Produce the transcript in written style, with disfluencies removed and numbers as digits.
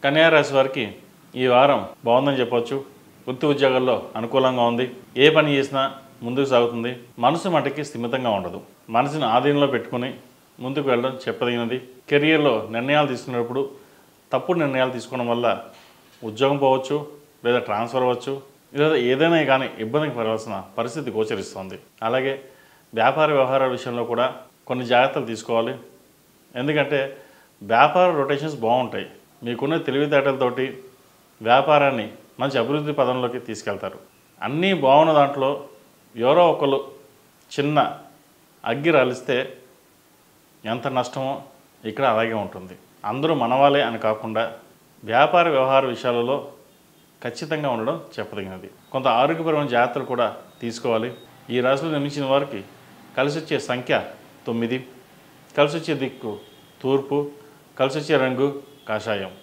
కన్యా రాశి వారికి ఈ వారం బాగుందని చెప్పొచ్చు. వృత్తి ఉద్యోగాల్లో అనుకూలంగా ఉంది. ఏ పని చేసినా ముందుకు సాగుతుంది. మనసు మటుకి స్థిమితంగా ఉండదు. మనసుని ఆధీనంలో పెట్టుకుని ముందుకు వెళ్ళడం చెప్పదగినది. కెరియర్లో నిర్ణయాలు తీసుకునేటప్పుడు తప్పుడు నిర్ణయాలు తీసుకోవడం వల్ల ఉద్యోగం పోవచ్చు, లేదా ట్రాన్స్ఫర్ అవ్వచ్చు, లేదా ఏదైనా కానీ ఇబ్బందికి పడాల్సిన పరిస్థితి గోచరిస్తుంది. అలాగే వ్యాపార వ్యవహారాల విషయంలో కూడా కొన్ని జాగ్రత్తలు తీసుకోవాలి. ఎందుకంటే వ్యాపార రొటేషన్స్ బాగుంటాయి. మీకున్న తెలివితేటలతోటి వ్యాపారాన్ని మంచి అభివృద్ధి పదంలోకి తీసుకెళ్తారు. అన్నీ బాగున్న దాంట్లో ఎవరో ఒకరు చిన్న అగ్గి రాలిస్తే ఎంత నష్టమో ఇక్కడ అలాగే ఉంటుంది. అందరూ మనవాళ్ళే అని కాకుండా వ్యాపార వ్యవహార విషయాలలో ఖచ్చితంగా ఉండడం చెప్పదగినది. కొంత ఆరోగ్యపరమైన జాగ్రత్తలు కూడా తీసుకోవాలి. ఈ రాశిలో జన్మించిన వారికి కలిసి వచ్చే సంఖ్య 9, కలిసి వచ్చే దిక్కు తూర్పు, కలిసి వచ్చే రంగు కాషాయం.